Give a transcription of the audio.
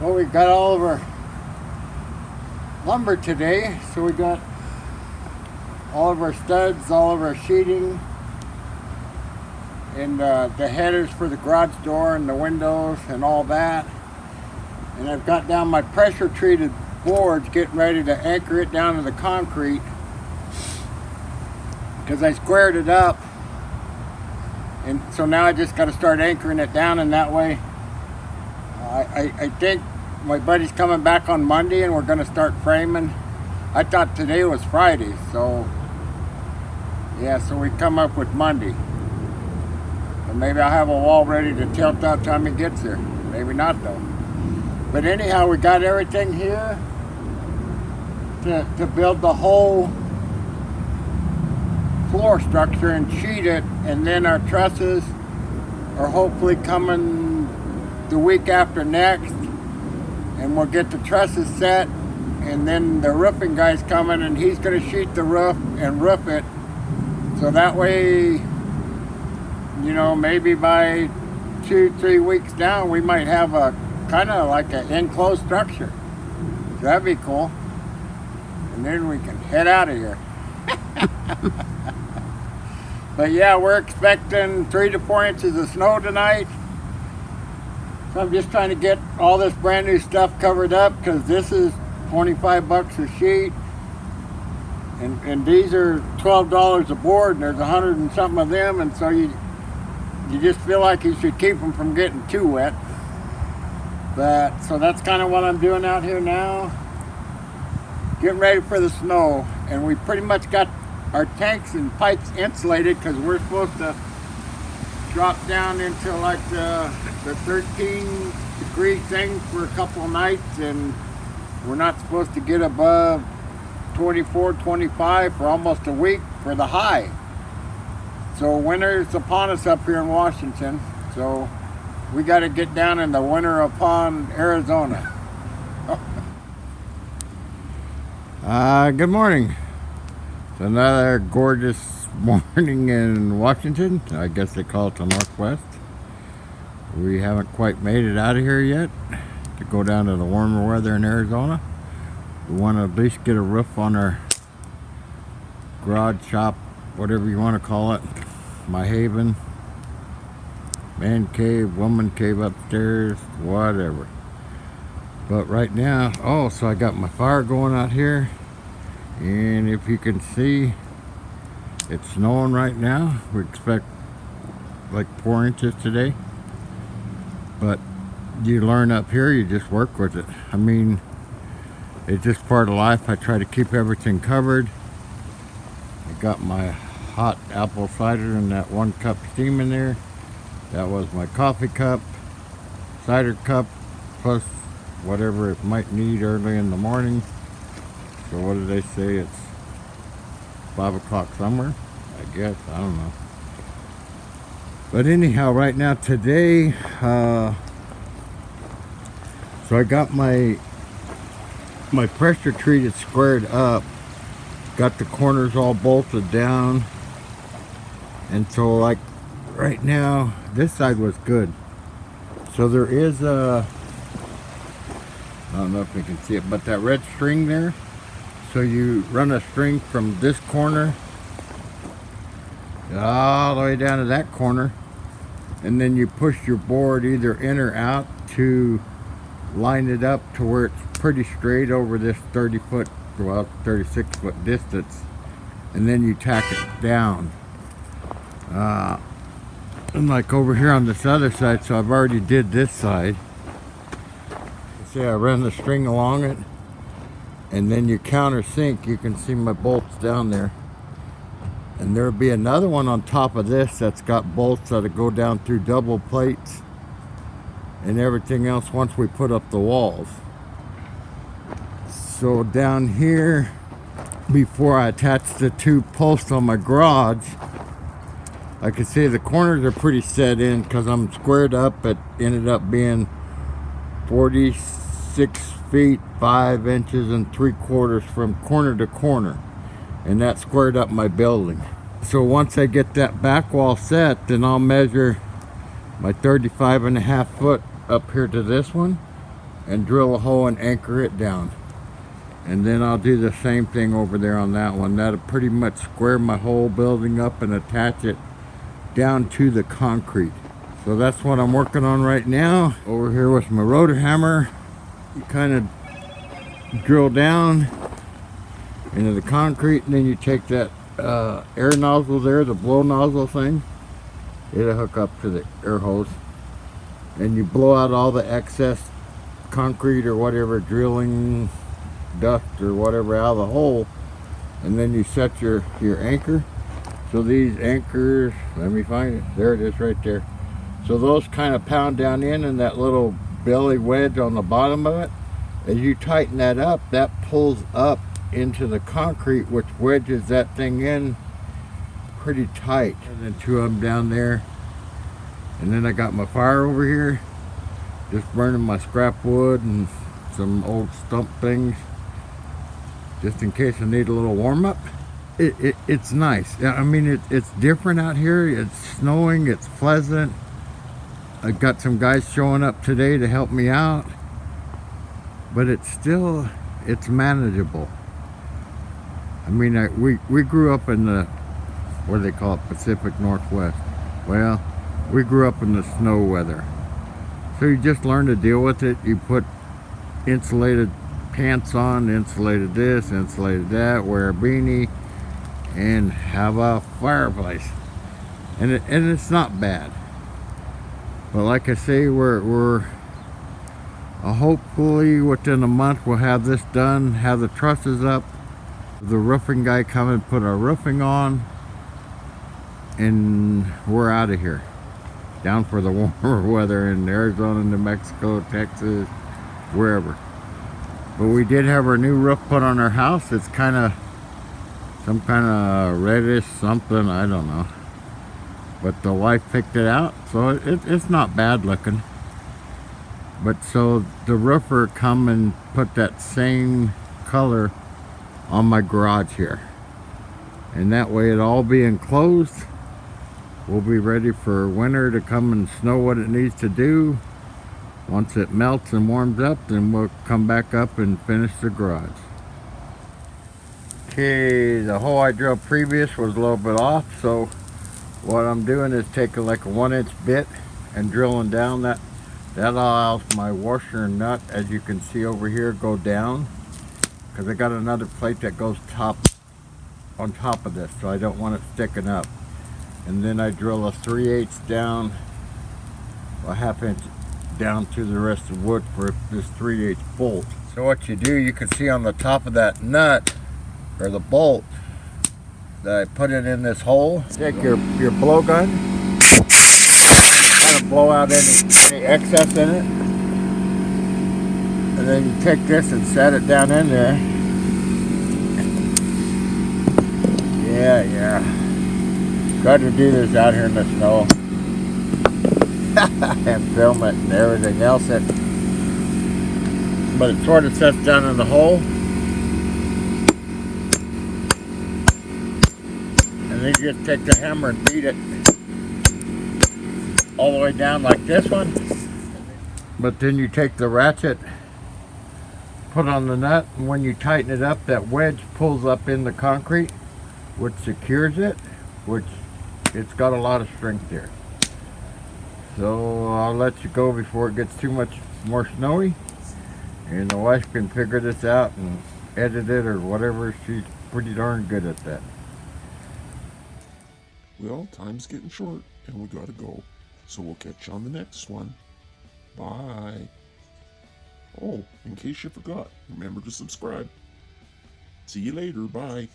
Well, we got all of our lumber today, so we got all of our studs, all of our sheeting, and the headers for the garage door and the windows and all that. And I've got down my pressure treated boards, getting ready to anchor it down to the concrete, because I squared it up, and so now I just got to start anchoring it down. And that way I think my buddy's coming back on Monday and we're going to start framing. I thought today was Friday, so yeah, so we come up with Monday. And maybe I'll have a wall ready to tilt out time he gets here. Maybe not though. But anyhow, we got everything here to build the whole floor structure and sheet it, and then our trusses are hopefully coming the week after next, and we'll get the trusses set, and then the roofing guy's coming and he's going to sheet the roof and roof it, so that way, you know, maybe by 2-3 weeks down we might have a kind of like an enclosed structure. So that'd be cool, and then we can head out of here. But yeah, we're expecting 3 to 4 inches of snow tonight. So I'm just trying to get all this brand new stuff covered up, because this is $25 a sheet. And these are $12 a board, and there's 100 and something of them, and so you just feel like you should keep them from getting too wet. But so that's kind of what I'm doing out here now. Getting ready for the snow, and we pretty much got our tanks and pipes insulated, because we're supposed to drop down into like the 13-degree thing for a couple of nights, and we're not supposed to get above 24, 25 for almost a week for the high. So winter's upon us up here in Washington, so we got to get down in the winter upon Arizona. Good morning. It's another gorgeous morning in Washington. I guess they call it the Northwest. We haven't quite made it out of here yet to go down to the warmer weather in Arizona. We want to at least get a roof on our garage, shop, whatever you want to call it. My haven, man cave, woman cave upstairs, whatever. But right now, oh, so I got my fire going out here. And if you can see, it's snowing right now. We expect like 4 inches today. But you learn up here, you just work with it. I mean, it's just part of life. I try to keep everything covered. I got my hot apple cider and that 1 cup steam in there. That was my coffee cup, cider cup, plus whatever it might need early in the morning. So what do they say? It's 5 o'clock somewhere, I guess. I don't know. But anyhow, right now today, so I got my pressure treated squared up, got the corners all bolted down, and so like right now this side was good. So there is a, I don't know if you can see it, but that red string there. So you run a string from this corner all the way down to that corner, and then you push your board either in or out to line it up to where it's pretty straight over this 30-foot, well, 36-foot distance, and then you tack it down. And like over here on this other side, so I've already did this side. See, I ran the string along it, and then you countersink. You can see my bolts down there, and there'll be another one on top of this that's got bolts that go down through double plates and everything else once we put up the walls. So down here, before I attach the 2 posts on my garage, I can see the corners are pretty set in because I'm squared up. It ended up being 46 feet 5 inches and 3/4 from corner to corner, and that squared up my building. So once I get that back wall set, then I'll measure my 35.5 foot up here to this one, and drill a hole and anchor it down. And then I'll do the same thing over there on that one. That'll pretty much square my whole building up and attach it down to the concrete. So that's what I'm working on right now. Over here with my rotor hammer, you kind of drill down into the concrete, and then you take that air nozzle there, the blow nozzle thing. It'll hook up to the air hose, and you blow out all the excess concrete or whatever, drilling dust or whatever out of the hole, and then you set your anchor. So these anchors, let me find it, there it is right there. So those kind of pound down in that little belly wedge on the bottom of it. As you tighten that up, that pulls up into the concrete, which wedges that thing in pretty tight. And then two of them down there. And then I got my fire over here, just burning my scrap wood and some old stump things, just in case I need a little warm up. It's nice. I mean, it's different out here. It's snowing, it's pleasant. I got some guys showing up today to help me out, but it's manageable. I mean, we grew up in the, what do they call it, Pacific Northwest. Well, we grew up in the snow weather. So you just learn to deal with it. You put insulated pants on, insulated this, insulated that, wear a beanie, and have a fireplace. And it's not bad. But like I say, we're hopefully within a month we'll have this done, have the trusses up, the roofing guy come and put our roofing on, and we're out of here. Down for the warmer weather in Arizona, New Mexico, Texas, wherever. But we did have our new roof put on our house. It's kind of some kind of reddish something, I don't know. But the wife picked it out, so it's not bad looking. But so the roofer come and put that same color on my garage here. And that way it'll all be enclosed. We'll be ready for winter to come and snow what it needs to do. Once it melts and warms up, then we'll come back up and finish the garage. Okay, the hole I drilled previous was a little bit off, so what I'm doing is taking like a 1-inch bit and drilling down. That allows my washer and nut, as you can see over here, go down, because I got another plate that goes on top of this, so I don't want it sticking up. And then I drill a 3/8 down, a 1/2 inch down through the rest of the wood for this 3/8 bolt. So what you do, you can see on the top of that nut or the bolt that I put it in this hole. Take your blowgun, kind of blow out any excess in it, and then you take this and set it down in there. Yeah. Got to do this out here in the snow and film it and everything else. But it sort of sets down in the hole, and then you just take the hammer and beat it all the way down like this one. But then you take the ratchet, put on the nut, and when you tighten it up, that wedge pulls up in the concrete, which secures it, which it's got a lot of strength here. So I'll let you go before it gets too much more snowy, and the wife can figure this out and edit it or whatever. She's pretty darn good at that. Well, time's getting short and we gotta go. So we'll catch you on the next one. Bye. Oh, in case you forgot, remember to subscribe. See you later. Bye.